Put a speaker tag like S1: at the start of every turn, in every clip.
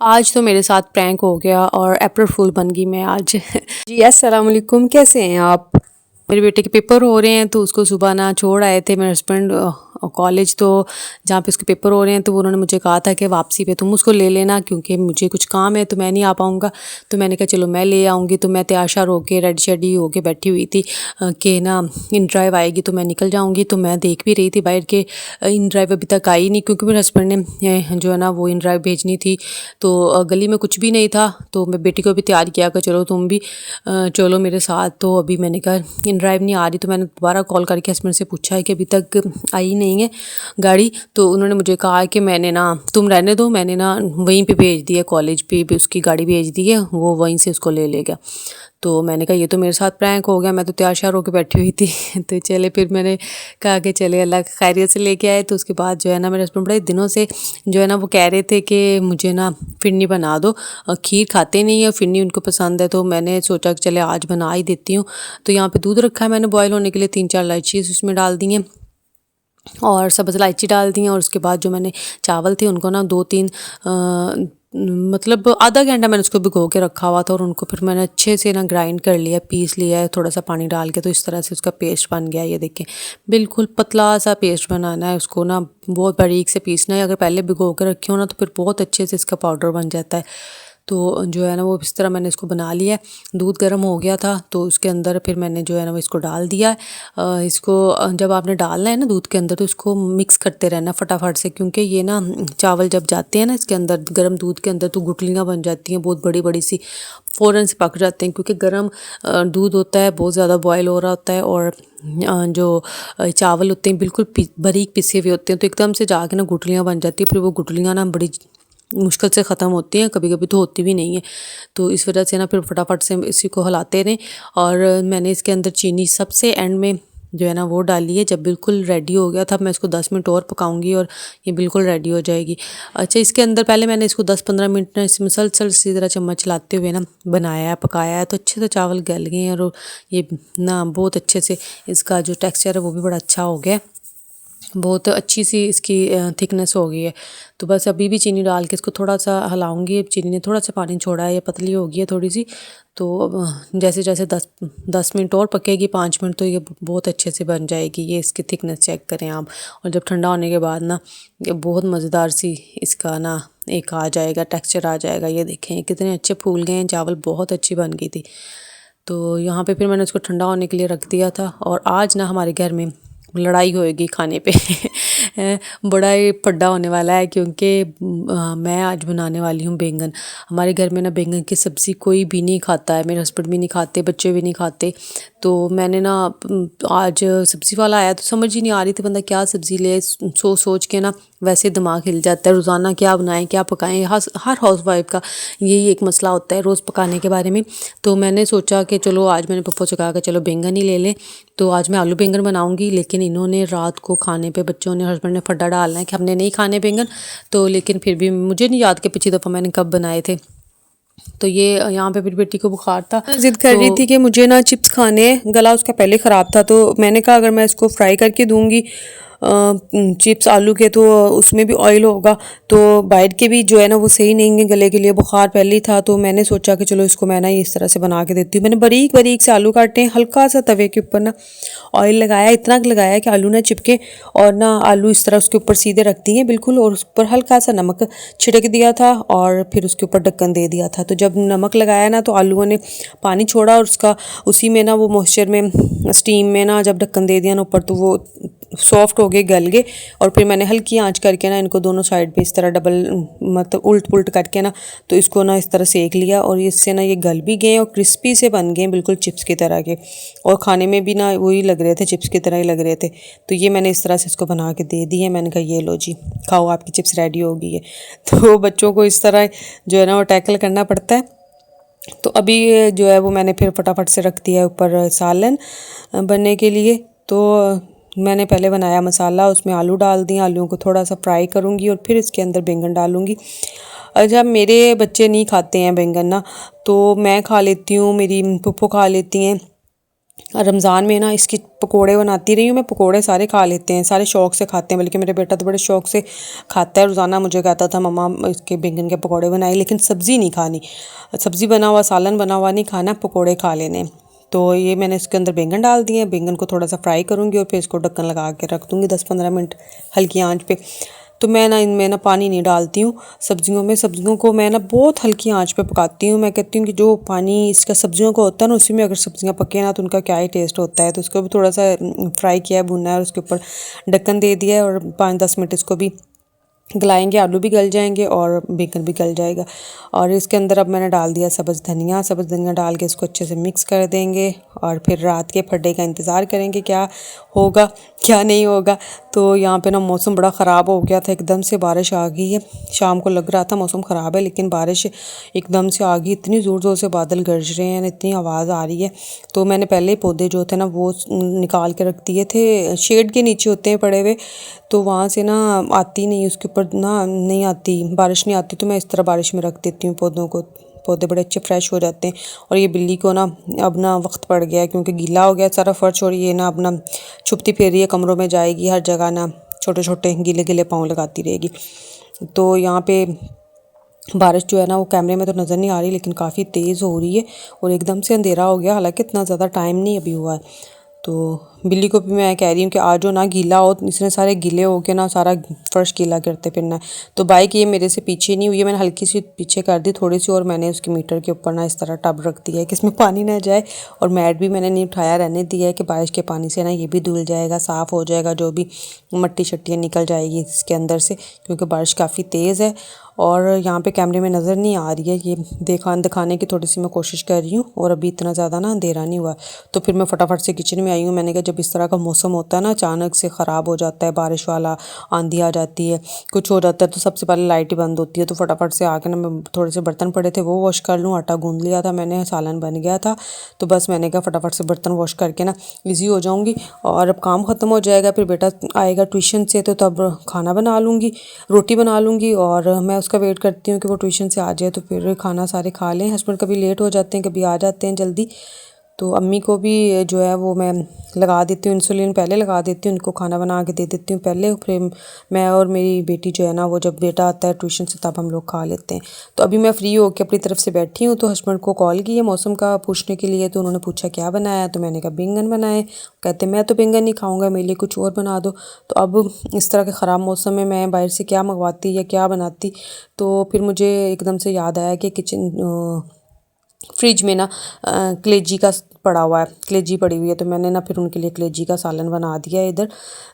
S1: आज तो मेरे साथ प्रैंक हो गया और अप्रैल फूल बन गई मैं आज। जी अस्सलाम वालेकुम, कैसे हैं आप? मेरे बेटे के पेपर हो रहे हैं तो उसको सुबह ना छोड़ आए थे मेरे हस्बैंड कॉलेज। तो जहाँ पे उसके पेपर हो रहे हैं तो उन्होंने मुझे कहा था कि वापसी पे तुम उसको ले लेना क्योंकि मुझे कुछ काम है तो मैं नहीं आ पाऊँगा। तो मैंने कहा चलो मैं ले आऊँगी। तो मैं तैयार श्यार होके रेडी शेडी होके बैठी हुई थी कि ना इन ड्राइव आएगी तो मैं निकल जाऊँगी। तो मैं देख भी रही थी बाहर के इन ड्राइव अभी तक आई नहीं क्योंकि मेरे हस्बैंड ने जो है ना वो इन ड्राइव भेजनी थी। तो गली में कुछ भी नहीं था तो मैं बेटी को भी तैयार किया कि चलो तुम भी चलो मेरे साथ। तो अभी मैंने कहा इन ड्राइव नहीं आ रही तो मैंने दोबारा कॉल करके हस्बैंड से पूछा है कि अभी तक आई नहीं है गाड़ी। तो उन्होंने मुझे कहा कि मैंने ना तुम रहने दो, मैंने ना वहीं पे भेज दिया, कॉलेज पे भी उसकी गाड़ी भेज दी है, वो वहीं से उसको ले लेगा। तो मैंने कहा ये तो मेरे साथ प्रैंक हो गया, मैं तो तैयार श्यार होकर बैठी हुई थी। तो चले फिर मैंने कहा कि चले अल्लाह खैरियत से लेके आए। तो उसके बाद जो है ना मेरे हस्बैंड बड़े दिनों से जो है ना वो कह रहे थे कि मुझे ना फिरनी बना दो। खीर खाते नहीं है, फिरनी उनको पसंद है। तो मैंने सोचा कि चले आज बना ही देती हूँ। तो यहाँ पे दूध रखा है मैंने बॉयल होने के लिए, 3-4 इलायची उसमें डाल दी हैं और सब्ज़ इलायची डाल दी हैं। और उसके बाद जो मैंने चावल थे उनको ना 2-3 मतलब आधा घंटा मैंने उसको भिगो के रखा हुआ था और उनको फिर मैंने अच्छे से ना ग्राइंड कर लिया, पीस लिया है थोड़ा सा पानी डाल के। तो इस तरह से उसका पेस्ट बन गया। ये देखें बिल्कुल पतला सा पेस्ट बनाना है उसको ना, बहुत बारीक से पीसना है। अगर पहले भिगो के रखे हो ना तो फिर बहुत अच्छे से इसका पाउडर बन जाता है। तो जो है ना वो इस तरह मैंने इसको बना लिया है। दूध गर्म हो गया था तो उसके अंदर फिर मैंने जो है ना वो इसको डाल दिया है। इसको जब आपने डालना है ना दूध के अंदर तो इसको मिक्स करते रहना फटाफट से, क्योंकि ये ना चावल जब जाते हैं ना इसके अंदर गर्म दूध के अंदर तो गुठलियाँ बन जाती हैं बहुत बड़ी बड़ी सी, फ़ौरन से पक जाते हैं क्योंकि गर्म दूध होता है, बहुत ज़्यादा बॉयल हो रहा होता है और जो चावल होते हैं बिल्कुल बारीक पिसे हुए होते हैं। तो एकदम से जाके ना गुठलियाँ बन जाती है, फिर वो गुठलियाँ ना बड़ी मुश्किल से ख़त्म होती हैं, कभी कभी तो होती भी नहीं है। तो इस वजह से ना फिर फटाफट से इसी को हिलाते रहें। और मैंने इसके अंदर चीनी सबसे एंड में जो है ना वो डाली है। जब बिल्कुल रेडी हो गया था मैं इसको 10 मिनट और पकाऊंगी और ये बिल्कुल रेडी हो जाएगी। अच्छा, इसके अंदर पहले मैंने इसको 10-15 मिनट ना इस मुसलसल इसी तरह चम्मच चलाते हुए ना बनाया है, पकाया है। तो अच्छे से चावल गल गए हैं और ये ना बहुत अच्छे से इसका जो टेक्सचर है वो भी बड़ा अच्छा हो गया, बहुत अच्छी सी इसकी थिकनेस हो गई है। तो बस अभी भी चीनी डाल के इसको थोड़ा सा हिलाऊंगी। चीनी ने थोड़ा सा पानी छोड़ा है, ये पतली हो गई है थोड़ी सी। तो जैसे जैसे 10 मिनट और पकेगी, 5 मिनट, तो ये बहुत अच्छे से बन जाएगी। ये इसकी थिकनेस चेक करें आप। और जब ठंडा होने के बाद ना ये बहुत मज़ेदार सी इसका ना एक आ जाएगा, टेक्स्चर आ जाएगा। ये देखें कितने अच्छे फूल गए हैं चावल, बहुत अच्छी बन गई थी। तो यहाँ पे फिर मैंने उसको ठंडा होने के लिए रख दिया था। और आज ना हमारे घर में लड़ाई होएगी खाने पे। बड़ा ही पड्डा होने वाला है क्योंकि मैं आज बनाने वाली हूँ बैंगन। हमारे घर में ना बैंगन की सब्ज़ी कोई भी नहीं खाता है, मेरे हस्बैंड भी नहीं खाते, बच्चे भी नहीं खाते। तो मैंने ना आज सब्ज़ी वाला आया तो समझ ही नहीं आ रही थी बंदा क्या सब्ज़ी ले, सोच के ना वैसे दिमाग हिल जाता है। रोज़ाना क्या बनाएं क्या पकाएं, हर हाउसवाइफ का यही एक मसला होता है रोज़ पकाने के बारे में। तो मैंने सोचा कि चलो आज मैंने पप्पो से कहा कि चलो बैंगन ही ले लें। तो आज मैं आलू बैंगन बनाऊंगी, लेकिन इन्होंने रात को खाने पे बच्चों ने, हस्बैंड ने फड्डा डालना है कि हमने नहीं खाने बैंगन। तो लेकिन फिर भी मुझे नहीं याद कि पिछली दफ़ा मैंने कब बनाए थे। तो ये यहाँ पे मेरी बेटी को बुखार था, जिद कर रही थी कि मुझे ना चिप्स खाने हैं, गला उसका पहले ख़राब था। तो मैंने कहा अगर मैं इसको फ्राई करके दूंगी चिप्स आलू के तो उसमें भी ऑयल होगा, तो बाहर के भी जो है ना वो सही नहीं है गले के लिए, बुखार पहले ही था। तो मैंने सोचा कि चलो इसको मैं ना इस तरह से बना के देती हूँ। मैंने बारीक बारीक से आलू काटे हैं, हल्का सा तवे के ऊपर ना ऑयल लगाया, इतना लगाया कि आलू ना चिपके, और ना आलू इस तरह उसके ऊपर सीधे रख दिए बिल्कुल, और उस पर हल्का सा नमक छिड़क दिया था और फिर उसके ऊपर ढक्कन दे दिया था। तो जब नमक लगाया ना तो आलूओं ने पानी छोड़ा और उसका उसी में ना वो मॉइस्चर में स्टीम में ना जब ढक्कन दे दिया ना ऊपर तो वो सॉफ्ट हो गए, गल गए। और फिर मैंने हल्की आंच करके ना इनको दोनों साइड पे इस तरह डबल मतलब उल्ट पुल्ट करके ना तो इसको ना इस तरह सेक लिया और इससे ना ये गल भी गए और क्रिस्पी से बन गए बिल्कुल चिप्स की तरह के, और खाने में भी ना वही लग रहे थे, चिप्स की तरह ही लग रहे थे। तो ये मैंने इस तरह से इसको बना के दे दिए। मैंने कहा ये लो जी खाओ, आपकी चिप्स रेडी हो गई है। तो बच्चों को इस तरह जो है ना वो टैकल करना पड़ता है। तो अभी जो है वो मैंने फिर फटाफट से रख दिया ऊपर सालन बनने के लिए। तो मैंने पहले बनाया मसाला, उसमें आलू डाल दिए, आलूओं को थोड़ा सा फ्राई करूँगी और फिर इसके अंदर बैंगन डालूँगी। जब मेरे बच्चे नहीं खाते हैं बैंगन ना, तो मैं खा लेती हूँ, मेरी पुप्पो खा लेती हैं, रमज़ान में ना इसकी पकोड़े बनाती रही हूँ मैं। पकोड़े सारे खा लेते हैं, सारे शौक़ से खाते हैं, बल्कि मेरा बेटा तो बड़े शौक़ से खाता है। रोज़ाना मुझे कहता था मम्मा इसके बैंगन के पकोड़े बनाए, लेकिन सब्ज़ी नहीं खानी, सब्ज़ी बना हुआ सालन बना हुआ नहीं खाना, पकोड़े खा लेने। तो ये मैंने इसके अंदर बैंगन डाल दिए हैं, बैंगन को थोड़ा सा फ्राई करूँगी और फिर इसको ढक्कन लगा के रख दूँगी 10-15 मिनट हल्की आंच पे। तो मैं ना इनमें ना पानी नहीं डालती हूँ सब्जियों में। सब्जियों को मैं ना बहुत हल्की आंच पे पकाती हूँ। मैं कहती हूँ कि जो पानी इसका सब्जियों का होता है ना, उसी में अगर सब्जियाँ पके ना तो उनका क्या ही टेस्ट होता है। तो उसको भी थोड़ा सा फ्राई किया है, भुना है और उसके ऊपर ढक्कन दे दिया है और 5-10 मिनट इसको भी गलाएंगे। आलू भी गल जाएंगे और बैंगन भी गल जाएगा। और इसके अंदर अब मैंने डाल दिया सब्ज़ धनिया डाल के इसको अच्छे से मिक्स कर देंगे और फिर रात के फड्डे का इंतज़ार करेंगे क्या होगा क्या नहीं होगा। तो यहाँ पे ना मौसम बड़ा ख़राब हो गया था, एकदम से बारिश आ गई है। शाम को लग रहा था मौसम ख़राब है, लेकिन बारिश एकदम से आ गई। इतनी ज़ोर ज़ोर से बादल गरज रहे हैं, इतनी आवाज़ आ रही है। तो मैंने पहले ही पौधे जो थे ना वो निकाल के रख दिए थे, शेड के नीचे होते हैं पड़े हुए, तो वहाँ से ना आती नहीं, उसके ऊपर ना नहीं आती बारिश, नहीं आती। तो मैं इस तरह बारिश में रख देती हूँ पौधों को, पौधे बड़े अच्छे फ्रेश हो जाते हैं। और ये बिल्ली को ना अब ना वक्त पड़ गया है, क्योंकि गीला हो गया सारा फर्श और ये ना अब ना छुपती फिर रही है, कमरों में जाएगी, हर जगह ना छोटे छोटे गीले गीले पाँव लगाती रहेगी। तो यहाँ पे बारिश जो है ना वो कैमरे में तो नज़र नहीं आ रही, लेकिन काफ़ी तेज़ हो रही है और एकदम से अंधेरा हो गया। हालांकि इतना ज़्यादा टाइम नहीं अभी हुआ है। तो बिल्ली को भी मैं कह रही हूँ कि आज हो ना गीला हो, इसने सारे गीले हो के ना सारा फर्श गीला करते फिरना है। तो बाइक ये मेरे से पीछे नहीं हुई है, मैंने हल्की सी पीछे कर दी थोड़ी सी, और मैंने उसके मीटर के ऊपर ना इस तरह टब रख दिया है कि इसमें पानी ना जाए। और मैट भी मैंने नहीं उठाया, रहने दिया है कि बारिश के पानी से ना ये भी धुल जाएगा, साफ़ हो जाएगा, जो भी मट्टी शट्टियाँ निकल जाएगी इसके अंदर से, क्योंकि बारिश काफ़ी तेज़ है। और यहाँ पे कैमरे में नज़र नहीं आ रही है, ये दिखाने की थोड़ी सी मैं कोशिश कर रही हूँ। और अभी इतना ज़्यादा ना अंधेरा नहीं हुआ। तो फिर मैं फटाफट से किचन में आई हूँ। मैंने कहा जब इस तरह का मौसम होता है ना, अचानक से ख़राब हो जाता है, बारिश वाला, आंधी आ जाती है, कुछ हो जाता है, तो सबसे पहले लाइट ही बंद होती है। तो फटाफट से आके ना मैं थोड़े से बर्तन पड़े थे वो वॉश कर लूँ, आटा गूँध लिया था मैंने, सालन बन गया था। तो बस मैंने कहा फटाफट से बर्तन वॉश करके ना ईजी हो जाऊँगी और अब काम ख़त्म हो जाएगा। फिर बेटा आएगा ट्यूशन से, तो तब खाना बना लूँगी, रोटी बना लूँगी। और मैं उसका वेट करती हूँ कि वो ट्यूशन से आ जाए तो फिर खाना सारे खा लें। हस्बैंड कभी लेट हो जाते हैं, कभी आ जाते हैं जल्दी। तो अम्मी को भी जो है वो मैं लगा देती हूँ, इंसुलिन पहले लगा देती हूँ, उनको खाना बना के दे देती हूँ पहले। फिर मैं और मेरी बेटी जो है ना, वो जब बेटा आता है ट्यूशन से तब हम लोग खा लेते हैं। तो अभी मैं फ्री होकर अपनी तरफ से बैठी हूँ। तो हस्बैंड को कॉल की है मौसम का पूछने के लिए, तो उन्होंने पूछा क्या बनाया, तो मैंने कहा बैंगन बनाए। कहते मैं तो बैंगन नहीं खाऊँगा, मेरे लिए कुछ और बना दो। तो अब इस तरह के ख़राब मौसम में मैं बाहर से क्या मंगवाती या क्या बनाती। तो फिर मुझे एकदम से याद आया कि फ्रिज में ना कलेजी का पड़ा हुआ है, कलेजी पड़ी हुई है। तो मैंने ना फिर उनके लिए कलेजी का सालन बना दिया है इधर,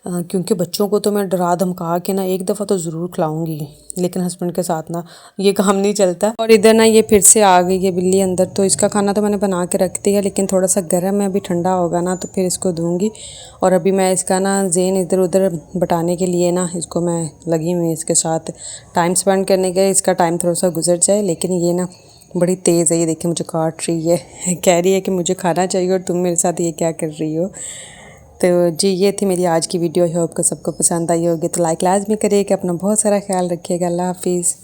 S1: क्योंकि बच्चों को तो मैं डरा धमका के ना एक दफ़ा तो ज़रूर खिलाऊंगी, लेकिन हस्बैंड के साथ ना ये काम नहीं चलता। और इधर ना ये फिर से आ गई है बिल्ली अंदर। तो इसका खाना तो मैंने बना के रख दिया, लेकिन थोड़ा सा गर्म है, अभी ठंडा होगा ना तो फिर इसको दूँगी। और अभी मैं इसका ना ज़ेन इधर उधर बटाने के लिए ना इसको मैं लगी हुई इसके साथ टाइम स्पेंड करने के। इसका टाइम थोड़ा सा गुजर जाए, लेकिन ये ना बड़ी तेज़ है, ये देखिए मुझे काट रही है, कह रही है कि मुझे खाना चाहिए और तुम मेरे साथ ये क्या कर रही हो। तो जी ये थी मेरी आज की वीडियो। आई होप कि सबको पसंद आई होगी। तो लाइक लाजमी करिएगा, अपना बहुत सारा ख्याल रखिएगा। अल्लाह हाफिज़।